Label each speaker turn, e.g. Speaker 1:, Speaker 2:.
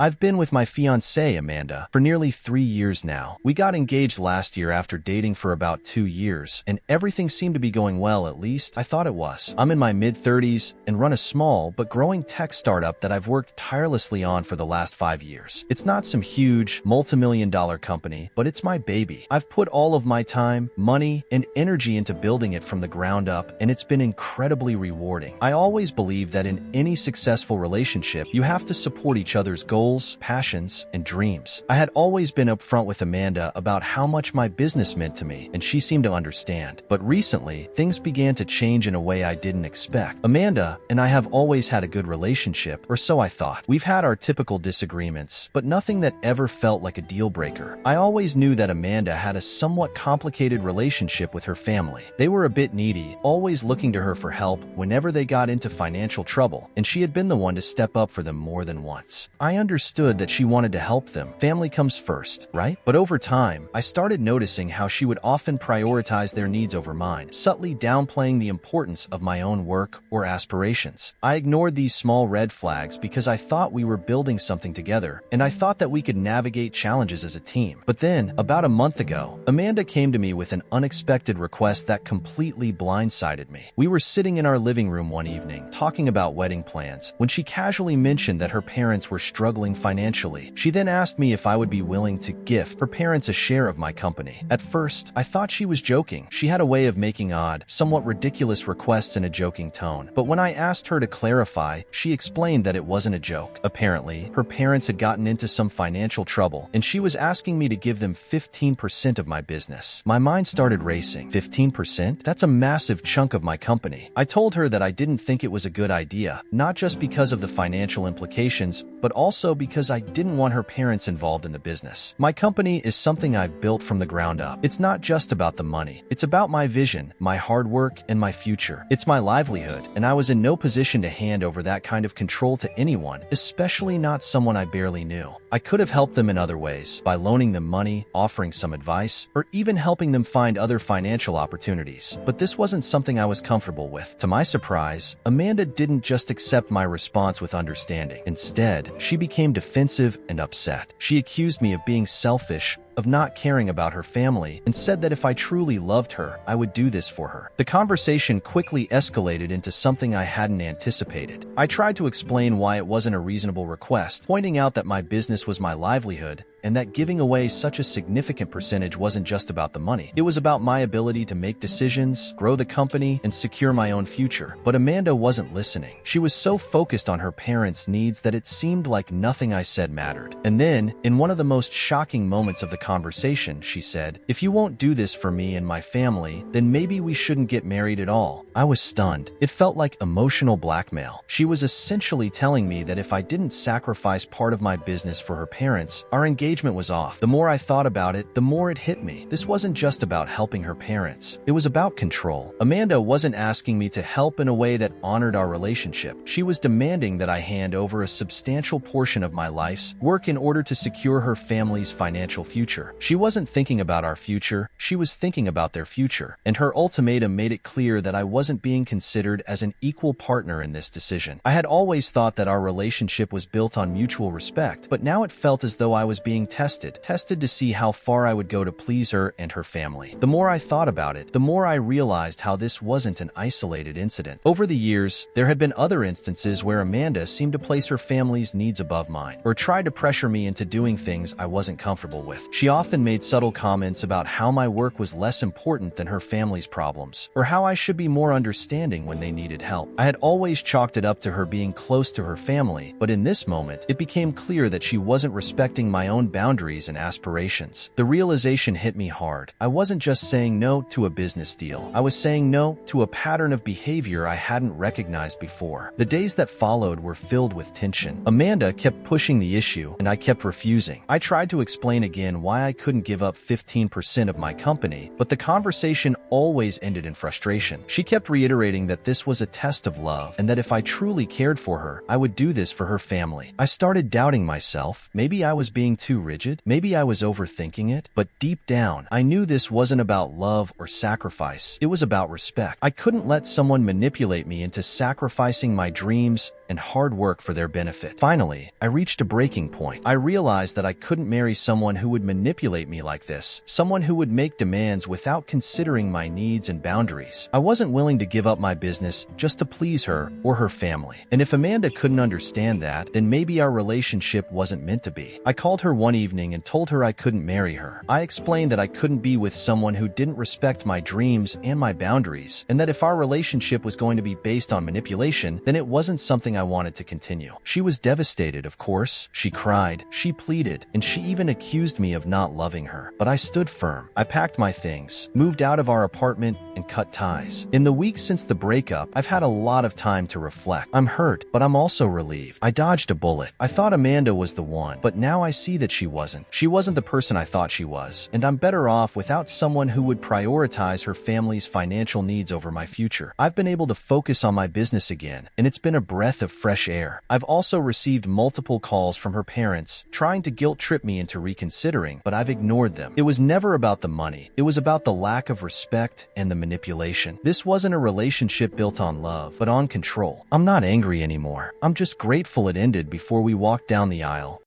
Speaker 1: I've been with my fiancée, Amanda, for nearly 3 years now. We got engaged last year after dating for about 2 years, and everything seemed to be going well, at least I thought it was. I'm in my mid-30s and run a small but growing tech startup that I've worked tirelessly on for the last 5 years. It's not some huge, multi-million-dollar company, but it's my baby. I've put all of my time, money, and energy into building it from the ground up, and it's been incredibly rewarding. I always believe that in any successful relationship, you have to support each other's goals, passions, and dreams. I had always been upfront with Amanda about how much my business meant to me, and she seemed to understand. But recently, things began to change in a way I didn't expect. Amanda and I have always had a good relationship, or so I thought. We've had our typical disagreements, but nothing that ever felt like a deal breaker. I always knew that Amanda had a somewhat complicated relationship with her family. They were a bit needy, always looking to her for help whenever they got into financial trouble, and she had been the one to step up for them more than once. I understood that she wanted to help them. Family comes first, right? But over time, I started noticing how she would often prioritize their needs over mine, subtly downplaying the importance of my own work or aspirations. I ignored these small red flags because I thought we were building something together, and I thought that we could navigate challenges as a team. But then, about a month ago, Amanda came to me with an unexpected request that completely blindsided me. We were sitting in our living room one evening, talking about wedding plans, when she casually mentioned that her parents were struggling financially. She then asked me if I would be willing to gift her parents a share of my company. At first, I thought she was joking. She had a way of making odd, somewhat ridiculous requests in a joking tone. But when I asked her to clarify, she explained that it wasn't a joke. Apparently, her parents had gotten into some financial trouble, and she was asking me to give them 15% of my business. My mind started racing. 15%? That's a massive chunk of my company. I told her that I didn't think it was a good idea, not just because of the financial implications, but also because I didn't want her parents involved in the business. My company is something I've built from the ground up. It's not just about the money. It's about my vision, my hard work, and my future. It's my livelihood, and I was in no position to hand over that kind of control to anyone, especially not someone I barely knew. I could have helped them in other ways, by loaning them money, offering some advice, or even helping them find other financial opportunities. But this wasn't something I was comfortable with. To my surprise, Amanda didn't just accept my response with understanding. Instead, she became defensive and upset. She accused me of being selfish, of not caring about her family, and said that if I truly loved her, I would do this for her. The conversation quickly escalated into something I hadn't anticipated. I tried to explain why it wasn't a reasonable request, pointing out that my business was my livelihood, and that giving away such a significant percentage wasn't just about the money. It was about my ability to make decisions, grow the company, and secure my own future. But Amanda wasn't listening. She was so focused on her parents' needs that it seemed like nothing I said mattered. And then, in one of the most shocking moments of the conversation, she said, "If you won't do this for me and my family, then maybe we shouldn't get married at all." I was stunned. It felt like emotional blackmail. She was essentially telling me that if I didn't sacrifice part of my business for her parents, our engagement was off. The more I thought about it, the more it hit me. This wasn't just about helping her parents. It was about control. Amanda wasn't asking me to help in a way that honored our relationship. She was demanding that I hand over a substantial portion of my life's work in order to secure her family's financial future. She wasn't thinking about our future, she was thinking about their future. And her ultimatum made it clear that I wasn't being considered as an equal partner in this decision. I had always thought that our relationship was built on mutual respect, but now it felt as though I was being tested to see how far I would go to please her and her family. The more I thought about it, the more I realized how this wasn't an isolated incident. Over the years, there had been other instances where Amanda seemed to place her family's needs above mine, or tried to pressure me into doing things I wasn't comfortable with. She often made subtle comments about how my work was less important than her family's problems, or how I should be more understanding when they needed help. I had always chalked it up to her being close to her family, but in this moment, it became clear that she wasn't respecting my own boundaries and aspirations. The realization hit me hard. I wasn't just saying no to a business deal. I was saying no to a pattern of behavior I hadn't recognized before. The days that followed were filled with tension. Amanda kept pushing the issue, and I kept refusing. I tried to explain again why I couldn't give up 15% of my company, but the conversation always ended in frustration. She kept reiterating that this was a test of love, and that if I truly cared for her, I would do this for her family. I started doubting myself. Maybe I was being too rigid. Maybe I was overthinking it. But deep down, I knew this wasn't about love or sacrifice. It was about respect. I couldn't let someone manipulate me into sacrificing my dreams and hard work for their benefit. Finally, I reached a breaking point. I realized that I couldn't marry someone who would manipulate me like this, someone who would make demands without considering my needs and boundaries. I wasn't willing to give up my business just to please her or her family. And if Amanda couldn't understand that, then maybe our relationship wasn't meant to be. I called her one evening and told her I couldn't marry her. I explained that I couldn't be with someone who didn't respect my dreams and my boundaries, and that if our relationship was going to be based on manipulation, then it wasn't something I wanted to continue. She was devastated, of course. She cried, she pleaded, and she even accused me of not loving her. But I stood firm. I packed my things, moved out of our apartment, and cut ties. In the weeks since the breakup, I've had a lot of time to reflect. I'm hurt, but I'm also relieved. I dodged a bullet. I thought Amanda was the one, but now I see that she wasn't. She wasn't the person I thought she was, and I'm better off without someone who would prioritize her family's financial needs over my future. I've been able to focus on my business again, and it's been a breath of fresh air. I've also received multiple calls from her parents trying to guilt trip me into reconsidering, but I've ignored them. It was never about the money. It was about the lack of respect and the manipulation. This wasn't a relationship built on love, but on control. I'm not angry anymore. I'm just grateful it ended before we walked down the aisle.